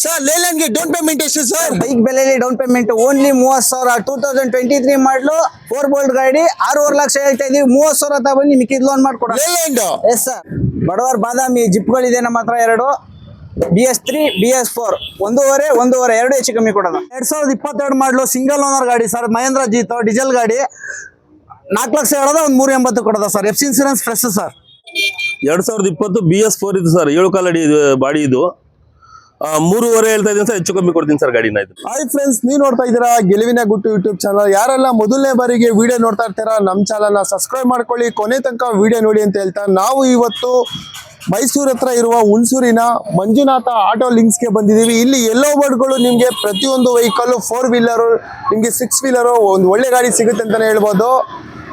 Sir Layland ಗೆ down payment ಎಷ್ಟು sir? Bike ಬೆಲೆಯಲ್ಲಿ ಡೌನ್ ಪೇಮೆಂಟ್ ಓನ್ಲಿ 30,000. 2023 ಮಾಡಲು 4 ಬೋಲ್ಟ್ ಗಾಡಿ 6.5 ಲಕ್ಷ ಹೇಳ್ತಾ ಇದೀವಿ. 30,000 ತಗೊಂಡು ಮಿಕ್ಕಿದ್ ಲೋನ್ ಮಾಡ್ಕೊಡೋಣ. Leyland S sir. ಬಡವರ್ ಬಾದಾಮಿ ಜಿಪ್ಗಳಿದೆ ನಮ್ಮ ಹತ್ರ 2 BS3 BS4 ಒಂದೂವರೆ 2 ಹೆಚ್ಚು ಕಮ್ಮಿ ಕೊಡೋಣ. 2022 ಮಾಡಲು ಸಿಂಗಲ್ ಓನರ್ ಗಾಡಿ ಸರ್. ಮಹೇಂದ್ರ ಜೀತೋ ಡೀಸೆಲ್ ಗಾಡಿ 4 ಲಕ್ಷ ಹೇಳೋದ ಒಂದು 380 ಕೊಡೋದ sir. FC insurance fresh sir. 2020 BS4 ಇದು ಸರ್. 7 ಕಾಲಡಿ ಬಾಡಿ ಇದು 3.5 ಹೇಳ್ತಾ ಇದ್ದೀನಿ ಸರ್. ಹೆಚ್ಚು ಕಮ್ಮಿ ಕೊಡ್ತೀನಿ ಸರ್ ಗಾಡಿನ. ಇದು ಹಾಯ್ ಫ್ರೆಂಡ್ಸ್, ನೀವು ನೋಡ್ತಾ ಇದ್ದೀರಾ ಗೆಲುವಿನ ಗುಟ್ಟು ಯೂಟ್ಯೂಬ್ ಚಾನಲ್. ಯಾರೆಲ್ಲ ಮೊದಲನೇ ಬಾರಿಗೆ ವಿಡಿಯೋ ನೋಡ್ತಾ ಇರ್ತೀರಾ ನಮ್ಮ ಚಾನಲ್ನ ಸಬ್ಸ್ಕ್ರೈಬ್ ಮಾಡ್ಕೊಳ್ಳಿ, ಕೊನೆ ತನಕ ವಿಡಿಯೋ ನೋಡಿ ಅಂತ ಹೇಳ್ತಾ ನಾವು ಇವತ್ತು ಮೈಸೂರು ಹತ್ರ ಇರುವ ಹುಣಸೂರಿನ ಮಂಜುನಾಥ ಆಟೋ ಲಿಂಕ್ಸ್ಗೆ ಬಂದಿದ್ದೀವಿ. ಇಲ್ಲಿ ಎಲ್ಲೋ ಬರ್ಡ್ಗಳು ನಿಮಗೆ ಪ್ರತಿಯೊಂದು ವೆಹಿಕಲ್ 4 ವೀಲರು ನಿಮಗೆ 6 ವೀಲರು ಒಂದು ಒಳ್ಳೆ ಗಾಡಿ ಸಿಗುತ್ತೆ ಅಂತಲೇ ಹೇಳ್ಬೋದು.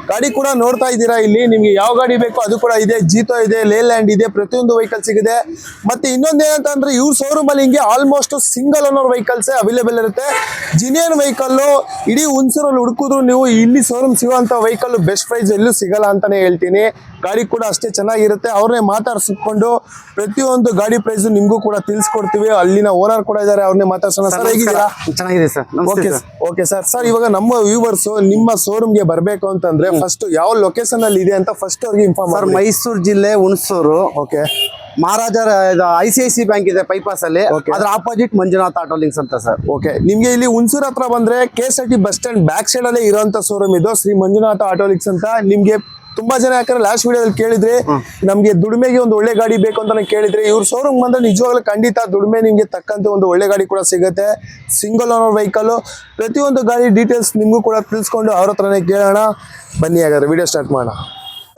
ಗಾಡಿ ಕೂಡ ನೋಡ್ತಾ ಇದ್ದೀರಾ. ಇಲ್ಲಿ ನಿಮ್ಗೆ ಯಾವ ಗಾಡಿ ಬೇಕೋ ಅದು ಕೂಡ ಇದೆ. ಜೀತೋ ಇದೆ, ಲೇಲ್ಯಾಂಡ್ ಇದೆ, ಪ್ರತಿಯೊಂದು ವೆಹಿಕಲ್ ಸಿಗುತ್ತೆ. ಮತ್ತೆ ಇನ್ನೊಂದೇನಂತ ಅಂದ್ರೆ ಇವ್ರ ಶೋರೂಮ್ ಅಲ್ಲಿ ಹಿಂಗೆ almost single owner vehicles available ಇರುತ್ತೆ. ಜಿನಿಯನ್ ವೆಹಿಕಲ್ ಇಡೀ ಹುಣಸೂರಲ್ಲಿ ಹುಡುಕಿದ್ರು ನೀವು ಇಲ್ಲಿ ಶೋರೂಮ್ ಸಿಗುವಂತ ವೆಹಿಕಲ್ ಬೆಸ್ಟ್ ಪ್ರೈಸ್ ಎಲ್ಲೂ ಸಿಗಲ್ಲ ಅಂತಾನೆ ಹೇಳ್ತೀನಿ. ಗಾಡಿ ಕೂಡ ಅಷ್ಟೇ ಚೆನ್ನಾಗಿರುತ್ತೆ. ಅವ್ರನ್ನೇ ಮಾತಾಡ್ಸ್ಕೊಂಡು ಪ್ರತಿಯೊಂದು ಗಾಡಿ ಪ್ರೈಸ್ ನಿಮ್ಗೂ ಕೂಡ ತಿಳಿಸ್ಕೊಡ್ತೀವಿ. ಅಲ್ಲಿನ ಓನರ್ ಕೂಡ ಇದ್ದಾರೆ, ಅವ್ರನ್ನೇ ಮಾತಾಡ್ಸೋಣ. ಸರ್ ಹೇಗಿದ್ದೀರಾ? ಚೆನ್ನಾಗಿದೆ ಸರ್. Okay sir. ಸರ್ ಇವಾಗ ನಮ್ಮ ವ್ಯೂವರ್ಸ್ ನಿಮ್ಮ ಶೋರೂಮ್ಗೆ ಬರಬೇಕು ಅಂತಂದ್ರೆ ಫಸ್ಟ್ ಯಾವ ಲೊಕೇಶನ್ ಅಲ್ಲಿ ಇದೆ ಅಂತ ಫಸ್ಟ್ ಅವ್ರಿಗೆ ಇನ್ಫಾರ್ಮ್ ಸರ್. ಮೈಸೂರು ಜಿಲ್ಲೆ ಹುಣಸೂರು. ಓಕೆ. ಮಹಾರಾಜರ ICICI ಬ್ಯಾಂಕ್ ಇದೆ ಬೈಪಾಸ್ ಅಲ್ಲಿ. ಅದ್ರ ಆಪೋಸಿಟ್ ಮಂಜುನಾಥ ಆಟೋ ಲಿಂಕ್ಸ್ ಅಂತ ಸರ್. ಓಕೆ. ನಿಮ್ಗೆ ಇಲ್ಲಿ ಹುಣಸೂರು ಹತ್ರ ಬಂದ್ರೆ KSRT bus stand back side ಅಲ್ಲೇ ಇರುವಂತ ಶೋರೂಮ್ ಇದು ಶ್ರೀ ಮಂಜುನಾಥ ಆಟೋ ಲಿಂಕ್ಸ್ ಅಂತ. ನಿಮ್ಗೆ ತುಂಬಾ ಜನ ಯಾಕಂದ್ರೆ ಲಾಸ್ಟ್ ವಿಡಿಯೋದಲ್ಲಿ ಕೇಳಿದ್ರೆ ನಮ್ಗೆ ದುಡಿಮೆಗೆ ಒಂದು ಒಳ್ಳೆ ಗಾಡಿ ಬೇಕು ಅಂತ ಕೇಳಿದ್ರೆ ಇವ್ರ ಶೋರೂಮ್ ಬಂದ್ರೆ ನಿಜವಾಗ್ಲೂ ಖಂಡಿತ ದುಡಿಮೆ ನಿಮ್ಗೆ ತಕ್ಕಂತೆ ಒಂದು ಒಳ್ಳೆ ಗಾಡಿ ಕೂಡ ಸಿಗುತ್ತೆ. ಸಿಂಗಲ್ ಓನರ್ ವೆಹಿಕಲ್ ಪ್ರತಿಯೊಂದು ಗಾಡಿ ಡೀಟೇಲ್ಸ್ ನಿಮ್ಗೂ ಕೂಡ ತಿಳಿಸ್ಕೊಂಡು ಅವ್ರ ಹತ್ರನೇ ಕೇಳೋಣ. ಬನ್ನಿ ಹಾಗಾದ್ರೆ ವಿಡಿಯೋ ಸ್ಟಾರ್ಟ್ ಮಾಡೋಣ.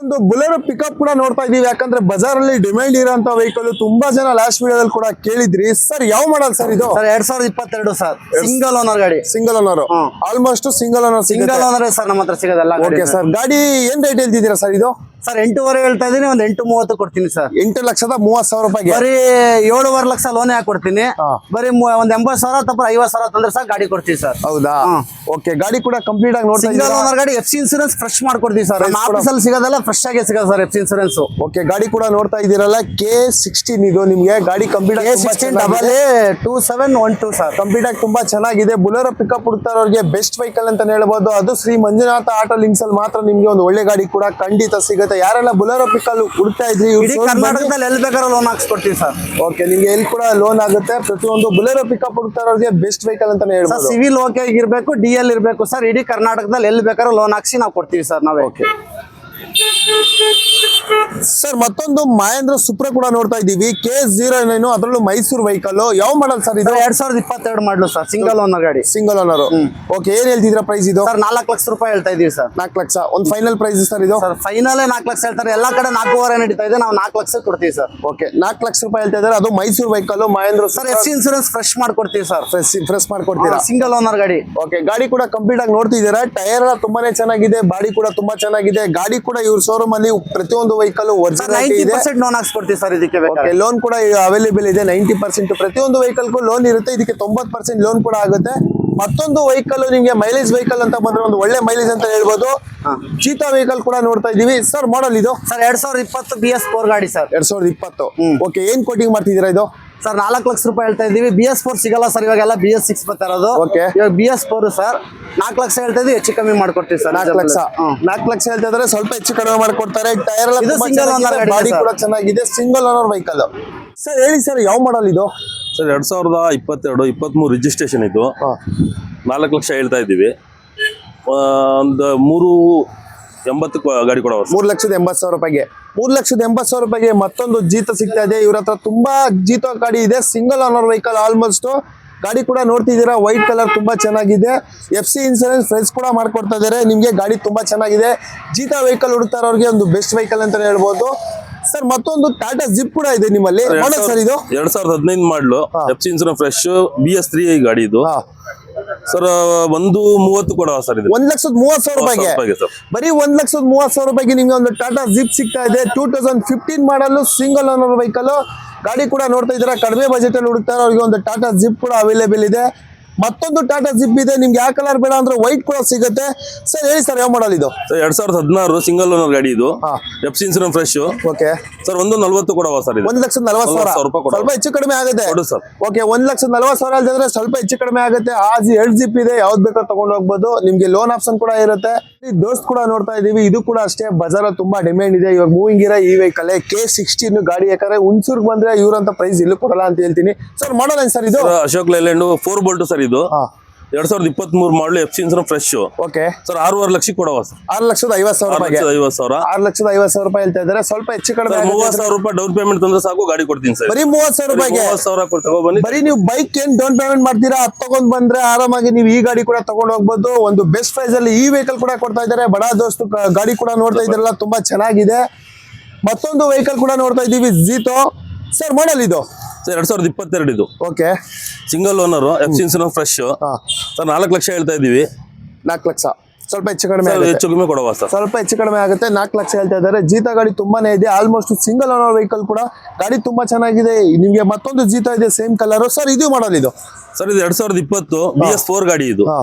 ಒಂದು ಬುಲೆರೋ ಪಿಕಪ್ ಕೂಡ ನೋಡ್ತಾ ಇದೀವಿ. ಯಾಕಂದ್ರೆ ಬಜಾರ್ ಅಲ್ಲಿ ಡಿಮ್ಯಾಂಡ್ ಇರೋಂತ ವೆಹಿಕಲ್ ತುಂಬಾ ಜನ ಲಾಸ್ಟ್ ವಿಡಿಯೋದಲ್ಲಿ ಕೂಡ ಕೇಳಿದ್ರಿ. ಸರ್ ಯಾವ ಮಾಡಲ್ ಸರ್ ಇದು? Sir 2022 sir. ಸಿಂಗಲ್ ಓನರ್ ಗಾಡಿ. Single owner almost single owner sir ನಮ್ಮ ಹತ್ರ ಸಿಗೋದಲ್ಲ. Okay sir. ಗಾಡಿ ಏನ್ ರೇಟ್ ಹೇಳ್ತಿದ್ದೀರಾ ಸರ್ ಇದು? ಸರ್ 8.5 ಹೇಳ್ತಾ ಇದೀನಿ. ಒಂದು 8.30 ಕೊಡ್ತೀನಿ ಸರ್. 8,30,000 ರೂಪಾಯಿಗೆ ಬರೀ 7.5 ಲಕ್ಷ ಲೋನ್ ಹಾಕಿ ಕೊಡ್ತೀನಿ. ಬರೀ ಒಂದು 80,000 ಅಥವಾ 50,000 ತಂದ್ರೆ ಸರ್ ಗಾಡಿ ಕೊಡ್ತೀವಿ ಸರ್. ಹೌದಾ? ಓಕೆ. ಗಾಡಿ ಕೂಡ ಕಂಪ್ಲೀಟ್ ಆಗಿ ನೋಡ್ತಾ ಸಿಂಗಲ್ ಓನರ್ ಗಾಡಿ. FC ಇನ್ಸೂರೆನ್ಸ್ ಫ್ರೆಶ್ ಮಾಡ್ಕೊಡ್ತೀವಿ ಸರ್. ನಮ್ಮ ಆಫೀಸಲ್ಲಿ ಸಿಗೋದಲ್ಲ, ಫ್ರೆಶ್ ಆಗಿ ಸಿಗೋದು ಸರ್ FC ಇನ್ಸೂರೆನ್ಸ್. ಓಕೆ. ಗಾಡಿ ಕೂಡ ನೋಡ್ತಾ ಇದೀರಲ್ಲ K16 ಇದು ನಿಮ್ಗೆ ಗಾಡಿ ಕಂಪ್ಲೀಟ್ K16AA2712 ಸರ್. ಕಂಪ್ಲೀಟ್ ಆಗಿ ತುಂಬಾ ಚೆನ್ನಾಗಿದೆ. ಬುಲೆರೋ ಪಿಕಪ್ ಹುಡುಕ್ತಾರವ್ರಿಗೆ ಬೆಸ್ಟ್ ವೆಹಿಕಲ್ ಅಂತ ಹೇಳ್ಬೋದು. ಅದು ಶ್ರೀ ಮಂಜುನಾಥ ಆಟೋ ಲಿಂಕ್ಸ್ ಅಲ್ಲಿ ಮಾತ್ರ ನಿಮ್ಗೆ ಒಂದು ಒಳ್ಳೆ ಗಾಡಿ ಕೂಡ ಖಂಡಿತ ಸಿಗುತ್ತೆ. ಯಾರೆಲ್ಲ ಬುಲೆರೋ ಪಿಕಲ್ ಹುಡುಕ್ತಾ ಇದ್ರಿ ಕರ್ನಾಟಕದಲ್ಲಿ ಎಲ್ಲಿ ಬೇಕಾದ್ರೂ ಲೋನ್ ಹಾಕ್ಸ್ಕೊಡ್ತೀವಿ ಸರ್. ಓಕೆ. ನಿಮ್ಗೆ ಎಲ್ಲಿ ಕೂಡ ಲೋನ್ ಆಗುತ್ತೆ. ಪ್ರತಿಯೊಂದು ಬುಲೆರೋ ಪಿಕಪ್ ಹುಡುಕ್ತಾರವ್ರಿಗೆ ಬೆಸ್ಟ್ ವೆಹಿಕಲ್ ಅಂತಾನೆ ಹೇಳ್ಬೋದು. ಸಿವಿಲ್ ಓಕೆ ಇರಬೇಕು, DL ಇರಬೇಕು ಸರ್. ಇಡೀ ಕರ್ನಾಟಕದಲ್ಲಿ ಎಲ್ಲಿ ಬೇಕಾದ್ರೂ ಲೋನ್ ಹಾಕ್ಸಿ ನಾವು ಕೊಡ್ತೀವಿ ಸರ್ ನಾವೇ. Okay sir. ಮತ್ತೊಂದು ಮಹೇಂದ್ರ ಸುಪ್ರಾ ಕೂಡ ನೋಡ್ತಾ ಇದೀವಿ. K09 ಅದರಲ್ಲೂ ಮೈಸೂರು ವೆಹಿಕಲ್. ಯಾವ ಮಾಡಲ್ ಸರ್ ಇದು? 2022 ಮಾಡಲು ಸರ್. ಸಿಂಗಲ್ ಓನರ್ ಗಾಡಿ. Single owner. ಓಕೆ. ಏನ್ ಹೇಳ್ತಿದ್ರ ಪ್ರೈಸ್ ಇದು? ಸರ್ 4 ಲಕ್ಷ ರೂಪಾಯಿ ಹೇಳ್ತಾ ಇದೀವಿ ಸರ್. 4 ಲಕ್ಷ ಒಂದು ಫೈನಲ್ ಪ್ರೈಸ್ ಸರ್ ಇದು? ಸರ್ ಫೈನಲ್ 4 ಲಕ್ಷ ಹೇಳ್ತಾರೆ. ಎಲ್ಲಾ ಕಡೆ 4.5 ನಡೀತಾ ಇದೆ. ನಾವು 4 ಲಕ್ಷ ಕೊಡ್ತೀವಿ ಸರ್. ಓಕೆ. 4 ಲಕ್ಷ ರೂಪಾಯಿ ಹೇಳ್ತಾ ಇದಾರೆ. ಅದು Mysuru vehicle Mahindra sir. FC insurance fresh ಮಾಡ್ಕೊಡ್ತೀವಿ ಸರ್. ಫ್ರೆಶ್ ಮಾಡ್ಕೊಡ್ತೀರಾ? ಸಿಂಗಲ್ ಓನರ್ ಗಾಡಿ. ಓಕೆ. ಗಾಡಿ ಕೂಡ ಕಂಪ್ಲೀಟ್ ಆಗಿ ನೋಡ್ತಿದ್ದೀರಾ. ಟೈರ್ ಎಲ್ಲ ತುಂಬಾನೇ ಚೆನ್ನಾಗಿದೆ. ಬಾಡಿ ಕೂಡ ತುಂಬಾ ಚೆನ್ನಾಗಿದೆ. ಗಾಡಿ ಕೂಡ ಇವ್ರ ಶೋರೂಮ್ ಅಲ್ಲಿ ಪ್ರತಿಯೊಂದು ವೆಹಿಕಲ್ ಒರಿಜಿನಾಲಿಟಿ ಇದೆ. 90% ಲೋನ್ ಹಾಕ್ಸ್ಕೊಡ್ತೀವಿ ಸರ್ ಇದಕ್ಕೆ. ಓಕೆ. ಲೋನ್ ಕೂಡ ಅವೈಲೇಬಲ್ ಇದೆ 90%. ಪ್ರತಿಯೊಂದು ವೆಹಿಕಲ್ಗೂ ಲೋನ್ ಇರುತ್ತೆ. ಇದಕ್ಕೆ 90% ಲೋನ್ ಕೂಡ ಆಗುತ್ತೆ. ಮತ್ತೊಂದು ವೆಹಿಕಲ್ ನಿಮ್ಗೆ ಮೈಲೇಜ್ ವೆಹಿಕಲ್ ಅಂತ ಬಂದ್ರೆ ಒಂದು ಒಳ್ಳೆ ಮೈಲೇಜ್ ಅಂತ ಹೇಳ್ಬೋದು. ಚೀತಾ ವೆಹಿಕಲ್ ಕೂಡ ನೋಡ್ತಾ ಇದೀವಿ. ಸರ್ ಮಾಡಲ್ ಇದು? ಸರ್ 2020 BS4 ಗಾಡಿ ಸರ್. 2020. ಓಕೆ. ಏನ್ ಕೋಟಿಂಗ್ ಮಾಡ್ತಿದ್ದೀರಾ ಇದು? ಸರ್ 4 ಲಕ್ಷ ರೂಪಾಯಿ ಹೇಳ್ತಾ ಇದೀವಿ. BS4 ಸಿಗಲ್ಲ ಸರ್ ಇವಾಗೆಲ್ಲ. BS6 ಬರ್ತಾ ಇರೋದು. ಓಕೆ. ಇವಾಗ BS4 ಸರ್ 4 ಲಕ್ಷ ಹೇಳ್ತಾ ಇದೀವಿ. ಹೆಚ್ಚು ಕಮ್ಮಿ ಮಾಡ್ಕೊಡ್ತೀವಿ ಸರ್. 4 ಲಕ್ಷ. 4 ಲಕ್ಷ ಹೇಳ್ತಾ ಇದಾರೆ. ಸ್ವಲ್ಪ ಹೆಚ್ಚು ಕಡಿಮೆ ಮಾಡ್ಕೊಡ್ತಾರೆ. ಟೈರ್ ಎಲ್ಲ ಸಿಂಗಲ್ ಓನರ್ ಗಾಡಿ. ಬಾಡಿ ಕೂಡ ಚೆನ್ನಾಗಿದೆ. Single owner vehicle. ಸರ್ ಹೇಳಿ ಸರ್ ಯಾವ ಮಾಡಲ್ ಇದು? ಸರ್ 2022 23 ರಿಜಿಸ್ಟ್ರೇಷನ್ ಇದು. 4 ಲಕ್ಷ ಹೇಳ್ತಾ ಇದ್ದೀವಿ. ಒಂದು 380 ಗಾಡಿ ಕೊಡೋ. 3,80,000 ರೂಪಾಯಿಗೆ. 3,80,000 ರೂಪಾಯಿಗೆ ಮತ್ತೊಂದು ಜೀತೋ ಸಿಗ್ತಾ ಇದೆ. ಇವ್ರ ಹತ್ರ ತುಂಬಾ ಜೀತೋ ಗಾಡಿ ಇದೆ. Single owner vehicle almost. ಗಾಡಿ ಕೂಡ ನೋಡ್ತಿದ್ದೀರಾ. ವೈಟ್ ಕಲರ್ ತುಂಬಾ ಚೆನ್ನಾಗಿದೆ. FC ಇನ್ಸೂರೆನ್ಸ್ ಫ್ರೆಶ್ ಕೂಡ ಮಾಡ್ಕೊಡ್ತಾ ಇದಾರೆ. ನಿಮ್ಗೆ ಗಾಡಿ ತುಂಬಾ ಚೆನ್ನಾಗಿದೆ. ಜೀತೋ ವೆಹಿಕಲ್ ಹುಡುಕ್ತಾರ ಅವ್ರಿಗೆ ಒಂದು ಬೆಸ್ಟ್ ವೆಹಿಕಲ್ ಅಂತ ಹೇಳ್ಬೋದು. ಸರ್ ಮತ್ತೊಂದು ಟಾಟಾ ಜಿಪ್ ಕೂಡ ಇದೆ ನಿಮ್ಮಲ್ಲಿ. ಮಾಡಲ್ ಸರ್ ಇದು? 2015 ಮಾಡಲು. FC ಇನ್ಸೂರೆನ್ಸ್ ಫ್ರೆಶ್ BS3 ಗಾಡಿ ಇದು ಸರ್. 130 ಕೊಡುವ ಸರ್ ಇದು. 1,30,000 ರೂಪಾಯಿಗೆ. ಬರೀ 1,30,000 ರೂಪಾಯಿಗೆ ನಿಮ್ಗೆ ಒಂದು ಟಾಟಾ ಜಿಪ್ ಸಿಗ್ತಾ ಇದೆ. 2015 ಮಾಡಲು ಸಿಂಗಲ್ ಓನರ್ ವೆಹಿಕಲ್. ಗಾಡಿ ಕೂಡ ನೋಡ್ತಾ ಇದ್ದೀರಾ. ಕಡಿಮೆ ಬಜೆಟ್ ಅಲ್ಲಿ ಹುಡುಕ್ತಾರೆ ಅವ್ರಿಗೆ ಒಂದು ಟಾಟಾ ಜಿಪ್ ಕೂಡ ಅವೈಲೇಬಲ್ ಇದೆ. ಮತ್ತೊಂದು ಟಾಟಾ ಜಿಪ್ ಇದೆ, ನಿಮ್ಗೆ ಯಾವ ಕಲರ್ ಬೇಡ ಅಂದ್ರೆ ವೈಟ್ ಕೂಡ ಸಿಗುತ್ತೆ. ಸರ್ ಹೇಳಿ ಸರ್, ಯಾವ ಮಾಡಲ್ ಇದು? 2016 ಸಿಂಗಲ್ ಓನರ್ ಗಾಡಿ ಇದು. ಹಾ. FC insurance fresh okay sir. 140 Kodava sir ಇದು. 1,40,000 ರೂಪಾಯಿ ಕೊಡವ. ಸ್ವಲ್ಪ ಹೆಚ್ಚು ಕಡಿಮೆ ಆಗುತ್ತೆ. ಕೊಡು ಸರ್. ಓಕೆ, 1,40,000 ಅಂತಂದ್ರೆ ಸ್ವಲ್ಪ ಹೆಚ್ಚು ಕಡಿಮೆ ಆಗುತ್ತೆ. ಆಜ್ 2 ಜಿಪ್ ಇದೆ, ಯಾವ್ದು ಬೇಕಾದ್ರೂ ತಗೊಂಡು ಹೋಗ್ಬೋದು. ನಿಮ್ಗೆ ಲೋನ್ ಆಪ್ಷನ್ ಕೂಡ ಇರುತ್ತೆ. ಈ ದೋಸ್ತ್ ಕೂಡ ನೋಡ್ತಾ ಇದೀವಿ, ಇದು ಕೂಡ ಅಷ್ಟೇ ಬಜಾರ್ ತುಂಬಾ ಡಿಮ್ಯಾಂಡ್ ಇದೆ. ಇವಾಗ ಮೂವಿಂಗ್ ಇರೋ ಈ ವೆಹಿಕಲ್ K16 ಗಾಡಿ. ಯಾಕಂದ್ರೆ ಹುಣಸೂರ್ಗ್ ಬಂದ್ರೆ ಇವ್ರಂತ ಪ್ರೈಸ್ ಇಲ್ಲೂ ಕೊಡಲ್ಲ ಅಂತ ಹೇಳ್ತೀನಿ. ಸರ್ ಮಾಡಲ್ ಏನ್ ಸರ್ ಇದು? ಅಶೋಕ್ ಲೈಲ್ಯಾಂಡ್ 4 ಬೋಲ್ಟ್ ಸರ್ ಇದು. ಹಾ. 2023 ಮಾಡಲು FC insurance fresh. Okay sir 6.5 ಲಕ್ಷಕ್ಕೆ ಕೊಡವ ಸರ್. 6,50,000 ರೂಪಾಯಿಗೆ. 6,50,000. 6,50,000 ರೂಪಾಯಿ ಹೇಳ್ತಾ ಇದಾರೆ. ಸ್ವಲ್ಪ ಹೆಚ್ಚು ಕಡಿಮೆ ಆಗುತ್ತೆ. 30,000 ರೂಪಾಯಿ ಡೌನ್ ಪೇಮೆಂಟ್ ತಂದ್ರೆ ಸಾಕು, ಗಾಡಿ ಕೊಡ್ತೀನಿ ಸರ್. ಬರೀ 30,000 ರೂಪಾಯಿಗೆ. 30,000 ಕೊಟ್ಟು ತಗೊಬನ್ನಿ. ಬರೀ ನೀವು ಬೈಕ್ ಏನ್ ಡೌನ್ ಪೇಮೆಂಟ್ ಮಾಡ್ತೀರಾ, ಅದ್ ತಗೊಂಡ್ ಬಂದ್ರೆ ಆರಾಮಾಗಿ ನೀವು ಈ ಗಾಡಿ ಕೂಡ ತಗೊಂಡ್ ಹೋಗ್ಬೋದು. ಒಂದು ಬೆಸ್ಟ್ ಪ್ರೈಸ್ ಅಲ್ಲಿ ಈ ವೆಹಿಕಲ್ ಕೂಡ ಕೊಡ್ತಾ ಇದ್ದಾರೆ. ಬಡ ದೋಸ್ತು ಗಾಡಿ ಕೂಡ ನೋಡ್ತಾ ಇದ್ರಲ್ಲ, ತುಂಬಾ ಚೆನ್ನಾಗಿದೆ. ಮತ್ತೊಂದು ವೆಹಿಕಲ್ ಕೂಡ ನೋಡ್ತಾ ಇದೀವಿ, ಝೀಟೋ. ಸರ್ ಮಾಡಲ್ ಇದು? ಸರ್ 2022 ಇದು. Okay, single owner FC insurance fresh. Sir 4 lakh ಹೇಳ್ತಾ ಇದೀವಿ. 4 ಲಕ್ಷ. ಸ್ವಲ್ಪ ಹೆಚ್ಚು ಕಡಿಮೆ ಹೆಚ್ಚು ಕಡಿಮೆ ಕೊಡವ ಸರ್. ಸ್ವಲ್ಪ ಹೆಚ್ಚು ಕಡಿಮೆ ಆಗುತ್ತೆ. 4 ಲಕ್ಷ ಹೇಳ್ತಾ ಇದ್ದಾರೆ. ಜೀತಾ ಗಾಡಿ ತುಂಬಾನೇ ಇದೆ, ಆಲ್ಮೋಸ್ಟ್ ಸಿಂಗಲ್ ಓನರ್ ವೆಹಿಕಲ್ ಕೂಡ. ಗಾಡಿ ತುಂಬಾ ಚೆನ್ನಾಗಿದೆ. ನಿಮ್ಗೆ ಮತ್ತೊಂದು ಜೀತಾ ಇದೆ, ಸೇಮ್ ಕಲರ್. ಸರ್ ಇದು ಮಾಡಲ್ ಇದು? ಸರ್ ಇದು 2020 BS4 ಗಾಡಿ ಇದು. ಹಾ.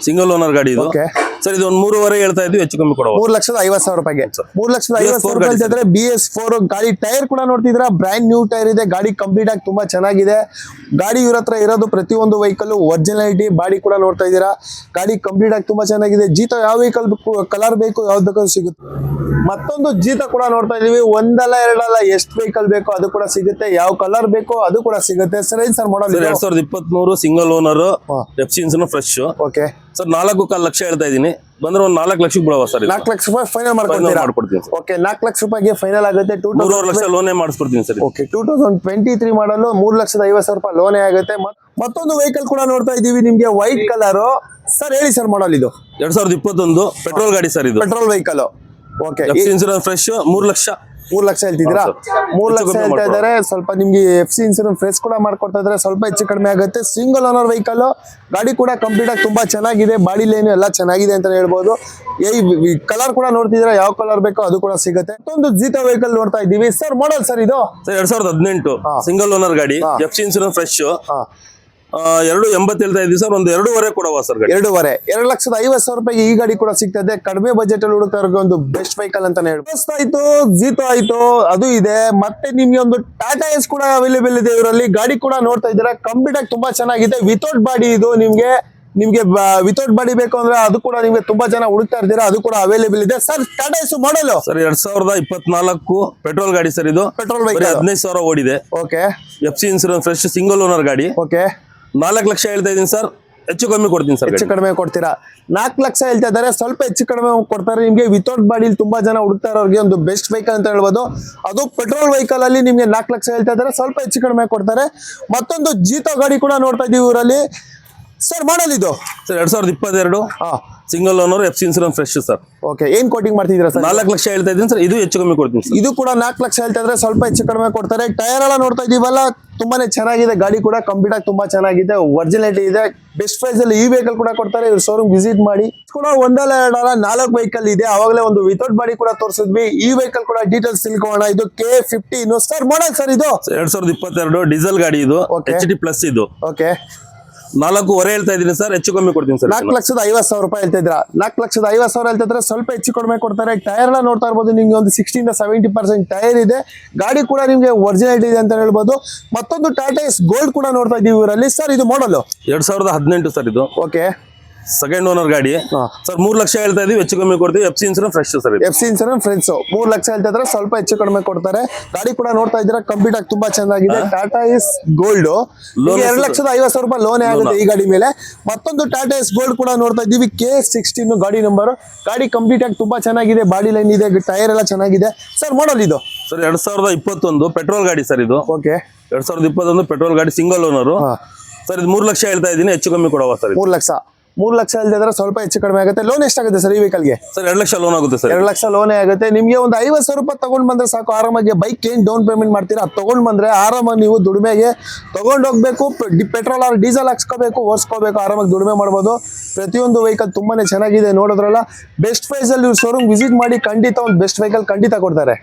ಸಿಂಗಲ್ ಓನರ್ ಗಾಡಿ ಇದು. ಓಕೆ ಸರ್ ಇದು 3.5 ಹೇಳ್ತಾ ಇದ್ವಿ, ಹೆಚ್ಚು ಕಮ್ಮಿ ಕೊಡವ. 3,50,000 ರೂಪಾಯಿಗೆ. 3,50,000 ರೂಪಾಯಿ ಹೇಳ್ತಿದ್ರೆ. BS4 ಗಾಡಿ ಟೈರ್ ಕೂಡ ನೋಡ್ತಿದ್ರ, ಬ್ರ್ಯಾಂಡ್ ನ್ಯೂ ಟೈರ್ ಇದೆ. ಗಾಡಿ ಕಂಪ್ಲೀಟ್ ಆಗಿ ತುಂಬಾ ಚೆನ್ನಾಗಿದೆ. ಗಾಡಿ ಇವ್ರ ಹತ್ರ ಇರೋದು ಪ್ರತಿಯೊಂದು ವೆಹಿಕಲ್ ಒರಿಜಿನಾಲಿಟಿ. ಬಾಡಿ ಕೂಡ ನೋಡ್ತಾ ಇದ್ದೀರಾ, ಗಾಡಿ ಕಂಪ್ಲೀಟ್ ಆಗಿ ತುಂಬಾ ಚೆನ್ನಾಗಿದೆ. ಜೀತಾ ಯಾವ ವೆಹಿಕಲ್ ಕಲರ್ ಬೇಕು, ಯಾವ್ದು ಬೇಕಾದ್ರೂ ಸಿಗುತ್ತೆ. ಮತ್ತೊಂದು ಜೀತಾ ಕೂಡ ನೋಡ್ತಾ ಇದೀವಿ. ಒಂದಲ್ಲ ಎರಡಲ್ಲ, ಎಷ್ಟು ವೆಹಿಕಲ್ ಬೇಕೋ ಅದು ಕೂಡ ಸಿಗುತ್ತೆ. ಯಾವ ಕಲರ್ ಬೇಕೋ ಅದು ಕೂಡ ಸಿಗುತ್ತೆ. ಸರ್ ಏನ್ sir model? 2023 single owner FC insurance fresh. Okay sir 4.25 lakh ಹೇಳ್ತಾ ಇದೀನಿ. ಬಂದ್ರೆ ಒಂದು 4 ಲಕ್ಷಕ್ಕೆ ಬಿಡವ ಸರ್. 4 ಲಕ್ಷ ರೂಪಾಯಿ ಫೈನಲ್ ಮಾಡ್ಕೊಡ್ತೀನಿ. ಓಕೆ, 4 ಲಕ್ಷ ರೂಪಾಯಿಗೆ ಫೈನಲ್ ಆಗುತ್ತೆ. 3.5 ಲಕ್ಷ ಲೋನೇ ಮಾಡಿಸ್ಕೊಡ್ತೀನಿ ಸರ್. ಓಕೆ, 2023 ಮಾಡಲು 3,50,000 ರೂಪಾಯಿ ಲೋನೇ ಆಗುತ್ತೆ. ಮತ್ತೊಂದು ವೆಹಿಕಲ್ ಕೂಡ ನೋಡ್ತಾ ಇದೀವಿ, ನಿಮ್ಗೆ ವೈಟ್ ಕಲರ್. ಸರ್ ಹೇಳಿ ಸರ್ ಮಾಡಲ್ ಇದು? 2021 ಪೆಟ್ರೋಲ್ ಗಾಡಿ ಸರ್ ಇದು. Petrol vehicle. Okay, FC insurance fresh. 3 lakh. 3 lakh ಹೇಳ್ತಿದ್ದೀರಾ? 3 ಲಕ್ಷ ಹೇಳ್ತಾ ಇದ್ದಾರೆ. ಸ್ವಲ್ಪ ನಿಮ್ಗೆ ಎಫ್ಸಿ ಇನ್ಸೂರೆನ್ಸ್ ಫ್ರೆಶ್ ಕೂಡ ಮಾಡ್ಕೊಡ್ತಾ ಇದ್ದಾರೆ. ಸ್ವಲ್ಪ ಹೆಚ್ಚು ಕಡಿಮೆ ಆಗುತ್ತೆ. Single owner vehicle. ಗಾಡಿ ಕೂಡ ಕಂಪ್ಲೀಟ್ ಆಗಿ ತುಂಬಾ ಚೆನ್ನಾಗಿದೆ. ಬಾಡಿ ಲೈನ್ ಎಲ್ಲ ಚೆನ್ನಾಗಿದೆ ಅಂತ ಹೇಳ್ಬೋದು. ಈ ಕಲರ್ ಕೂಡ ನೋಡ್ತಿದ್ರೆ, ಯಾವ ಕಲರ್ ಬೇಕೋ ಅದು ಕೂಡ ಸಿಗುತ್ತೆ. ಮತ್ತೊಂದು ಜೀತಾ ವೆಹಿಕಲ್ ನೋಡ್ತಾ ಇದ್ದೀವಿ. ಸರ್ ಮಾಡಲ್ ಸರ್ ಇದು? ಸರ್ 2018 ಸಿಂಗಲ್ ಓನರ್ ಗಾಡಿ. FC insurance fresh. 2.80 ಹೇಳ್ತಾ ಇದ್ದೀವಿ ಸರ್. ಒಂದು 2.5 ಕೊಡವ ಸರ್ ಗಾಡಿ. 2,50,000 ರೂಪಾಯಿಗೆ ಈ ಗಾಡಿ ಕೂಡ ಸಿಗ್ತದೆ. ಕಡಿಮೆ ಬಜೆಟ್ ಅಲ್ಲಿ ಹುಡುಕ್ತಾ ಒಂದು ಬೆಸ್ಟ್ ವೆಹಿಕಲ್ ಅಂತಾನೆ ಹೇಳ್ಬೋದು. ಆಯ್ತು, ಜೀತೋ ಆಯ್ತು, ಅದು ಇದೆ. ಮತ್ತೆ ನಿಮ್ಗೆ ಒಂದು ಟಾಟಾ ಎಸ್ ಕೂಡ ಅವೈಲೇಬಲ್ ಇದೆ ಇವರಲ್ಲಿ. ಗಾಡಿ ಕೂಡ ನೋಡ್ತಾ ಇದ್ದೀರಾ, ಕಂಪ್ಲೀಟ್ ಆಗಿ ತುಂಬಾ ಚೆನ್ನಾಗಿದೆ. ವಿತೌಟ್ ಬಾಡಿ ಇದು. ನಿಮ್ಗೆ ವಿತೌಟ್ ಬಾಡಿ ಬೇಕು ಅಂದ್ರೆ ಅದು ಕೂಡ ನಿಮ್ಗೆ ತುಂಬಾ ಜನ ಹುಡುಕ್ತಾ ಇರ್ತೀರಾ, ಅದು ಕೂಡ ಅವೈಲೇಬಲ್ ಇದೆ. Sir Tata S model sir 2024 petrol ಗಾಡಿ ಸರ್ ಇದು. Petrol vehicle. 15,000 ಓಡಿದೆ. Okay, FC insurance fresh single owner ಗಾಡಿ. ಓಕೆ, 4 ಲಕ್ಷ ಹೇಳ್ತಾ ಇದೀನಿ ಸರ್. ಹೆಚ್ಚು ಕಮ್ಮಿ ಕೊಡ್ತೀನಿ ಸರ್. ಹೆಚ್ಚು ಕಡಿಮೆ ಕೊಡ್ತೀರಾ? 4 ಲಕ್ಷ ಹೇಳ್ತಾ ಇದ್ದಾರೆ. ಸ್ವಲ್ಪ ಹೆಚ್ಚು ಕಡಿಮೆ ಕೊಡ್ತಾರೆ ನಿಮ್ಗೆ. ವಿತೌಟ್ ಬಾಡಿಲಿ ತುಂಬಾ ಜನ ಹುಡುಕ್ತಾ ಇರೋರಿಗೆ ಒಂದು ಬೆಸ್ಟ್ ವೆಹಿಕಲ್ ಅಂತ ಹೇಳ್ಬೋದು. ಅದು ಪೆಟ್ರೋಲ್ ವೆಹಿಕಲ್ ಅಲ್ಲಿ ನಿಮ್ಗೆ 4 ಲಕ್ಷ ಹೇಳ್ತಾ ಇದ್ದಾರೆ. ಸ್ವಲ್ಪ ಹೆಚ್ಚು ಕಡಿಮೆ ಕೊಡ್ತಾರೆ. ಮತ್ತೊಂದು ಜೀತಾ ಗಾಡಿ ಕೂಡ ನೋಡ್ತಾ ಇದೀವಿ ಊರಲ್ಲಿ. ಸರ್ ಮಾಡಲ್ ಇದು? Sir 2022 single owner FC insurance fresh sir. Okay, ಏನ್ ಕೋಟಿಂಗ್ ಮಾಡ್ತಿದ್ದೀರಾ ಸರ್? 4 ಲಕ್ಷ ಹೇಳ್ತಾ ಇದ್ದೀನಿ ಸರ್. ಇದು ಹೆಚ್ಚು ಕಮ್ಮಿ ಕೊಡ್ತೀನಿ ಸರ್. ಇದು ಕೂಡ 4 ಲಕ್ಷ ಹೇಳ್ತಾ ಇದ್ರೆ, ಸ್ವಲ್ಪ ಹೆಚ್ಚು ಕಡಿಮೆ ಕೊಡ್ತಾರೆ. ಟೈರ್ ಎಲ್ಲ ನೋಡ್ತಾ ಇದೀವಲ್ಲ, ತುಂಬಾನೇ ಚೆನ್ನಾಗಿದೆ. ಗಾಡಿ ಕೂಡ ಕಂಪ್ಲೀಟ್ ಆಗಿ ತುಂಬಾ ಚೆನ್ನಾಗಿದೆ. ಒರಿಜಿನಾಲಿಟಿ ಇದೆ. ಬೆಸ್ಟ್ ಪ್ರೈಸ್ ಅಲ್ಲಿ ಈ ವೆಹಿಕಲ್ ಕೂಡ ಕೊಡ್ತಾರೆ. ಇವ್ರ ಶೋರೂಮ್ ವಿಸಿಟ್ ಮಾಡಿ. ಕೂಡ ಒಂದಲ್ಲ ಎರಡಲ್ಲ 4 ವೆಹಿಕಲ್ ಇದೆ. ಅವಾಗಲೇ ಒಂದು ವಿತೌಟ್ ಬಾಡಿ ಕೂಡ ತೋರಿಸಿದ್ವಿ. ಈ ವೆಹಿಕಲ್ ಕೂಡ ಡೀಟೇಲ್ಸ್ ತಿಳ್ಕೊಳ್ಳೋಣ. ಇದು K15 ಸರ್ ಮಾಡಲ್ ಸರ್ ಇದು? 2022 ಡೀಸೆಲ್ ಗಾಡಿ ಇದು. HD ಪ್ಲಸ್ ಇದು. ಓಕೆ, 4.5 ಹೇಳ್ತಾ ಇದೀನಿ ಸರ್. ಹೆಚ್ಚು ಕಮ್ಮಿ ಕೊಡ್ತೀನಿ ಸರ್. 4,50,000 ರೂಪಾಯಿ ಹೇಳ್ತಾ ಇದ್ರ. 4,50,000 ಹೇಳ್ತಾ ಇದ್ರೆ ಸ್ವಲ್ಪ ಹೆಚ್ಚು ಕಡಿಮೆ ಕೊಡ್ತಾರೆ. ಟೈರ್ ಎಲ್ಲ ನೋಡ್ತಾ ಇರ್ಬೋದು, ನಿಮ್ಗೆ ಒಂದು 60-70% ಟೈರ್ ಇದೆ. ಗಾಡಿ ಕೂಡ ನಿಮ್ಗೆ ಒರಿಜಿನಾಲಿಟಿ ಇದೆ ಅಂತ ಹೇಳ್ಬೋದು. ಮತ್ತೊಂದು ಟಾಟಾ ಎಸ್ ಗೋಲ್ಡ್ ಕೂಡ ನೋಡ್ತಾ ಇದೀವಿ ಇವರಲ್ಲಿ. ಸರ್ ಇದು ಮಾಡಲ್ 2018 ಸರ್ ಇದು. ಓಕೆ, ಸೆಕೆಂಡ್ ಓನರ್ ಗಾಡಿ ಸರ್. 3 ಲಕ್ಷ ಹೇಳ್ತಾ ಇದೀವಿ, ಹೆಚ್ಚು ಕಮ್ಮಿ ಕೊಡ್ತೀವಿ. FC insurance fresh sir. FC insurance friends 3 lakh ಹೇಳ್ತಾ ಇದ್ರೆ, ಸ್ವಲ್ಪ ಹೆಚ್ಚು ಕಡಿಮೆ ಕೊಡ್ತಾರೆ. ಗಾಡಿ ಕೂಡ ನೋಡ್ತಾ ಇದ್ದೀರಾ, ಕಂಪ್ಲೀಟ್ ಆಗಿ ತುಂಬಾ ಚೆನ್ನಾಗಿದೆ. ಟಾಟಾ ಎಸ್ ಗೋಲ್ಡ್ 2,50,000 ರೂಪಾಯಿ ಲೋನ್ ಆಗುತ್ತೆ ಈ ಗಾಡಿ ಮೇಲೆ. ಮತ್ತೊಂದು ಟಾಟಾ ಎಸ್ ಗೋಲ್ಡ್ ಕೂಡ ನೋಡ್ತಾ ಇದ್ದೀವಿ. K16 ಗಾಡಿ ನಂಬರ್. ಗಾಡಿ ಕಂಪ್ಲೀಟ್ ಆಗಿ ತುಂಬಾ ಚೆನ್ನಾಗಿದೆ. ಬಾಡಿ ಲೈನ್ ಇದೆ. ಟೈರ್ ಎಲ್ಲ ಚೆನ್ನಾಗಿದೆ. ಸರ್ ಮಾಡಲ್ ಇದು? ಸರ್ 2021 ಪೆಟ್ರೋಲ್ ಗಾಡಿ ಸರ್ ಇದು. ಓಕೆ, 2021 ಪೆಟ್ರೋಲ್ ಗಾಡಿ ಸಿಂಗಲ್ ಓನರ್ ಸರ್. ಇದು 3 ಲಕ್ಷ ಹೇಳ್ತಾ ಇದ್ದೀನಿ, ಹೆಚ್ಚು ಕಮ್ಮಿ ಕೊಡವ ಸರ್. 3 ಲಕ್ಷ ಹೇಳ್ತಿದ್ರೆ ಸ್ವಲ್ಪ ಹೆಚ್ಚು ಕಡಿಮೆ ಆಗುತ್ತೆ. ಲೋನ್ ಎಷ್ಟಾಗುತ್ತೆ ಸರ್ ಈ ವೆಹಿಕಲ್ಗೆ? ಸರ್ 2 ಲಕ್ಷ ಲೋನ್ ಆಗುತ್ತೆ ಸರ್. 2 ಲಕ್ಷ ಲೋನೇ ಆಗುತ್ತೆ. ನಿಮ್ಗೆ ಒಂದು 50,000 ರೂಪಾಯಿ ತಗೊಂಡ್ ಬಂದ್ರೆ ಸಾಕು. ಆರಾಮಾಗಿ ಬೈಕ್ ಏನ್ ಡೌನ್ ಪೇಮೆಂಟ್ ಮಾಡ್ತೀರಾ ಅದು ತಗೊಂಡ್ ಬಂದ್ರೆ ಆರಾಮಾಗಿ ನೀವು ದುಡಿಮೆಗೆ ತಗೊಂಡ್ ಹೋಗ್ಬೇಕು. ಪೆಟ್ರೋಲ್ ಆರ್ ಡೀಸೆಲ್ ಹಾಕ್ಸ್ಕೋಬೇಕು, ಓಡಿಸ್ಕೋಬೇಕು, ಆರಾಮಾಗಿ ದುಡಿಮೆ ಮಾಡ್ಬೋದು. ಪ್ರತಿಯೊಂದು ವೆಹಿಕಲ್ ತುಂಬಾನೇ ಚೆನ್ನಾಗಿದೆ. ನೋಡೋದ್ರಲ್ಲ, ಬೆಸ್ಟ್ ಪ್ರೈಸ್ ಅಲ್ಲಿ ಶೋರೂಮ್ ವಿಸಿಟ್ ಮಾಡಿ. ಖಂಡಿತ ಒಂದು ಬೆಸ್ಟ್ ವೆಹಿಕಲ್ ಖಂಡಿತ ಕೊಡ್ತಾರೆ.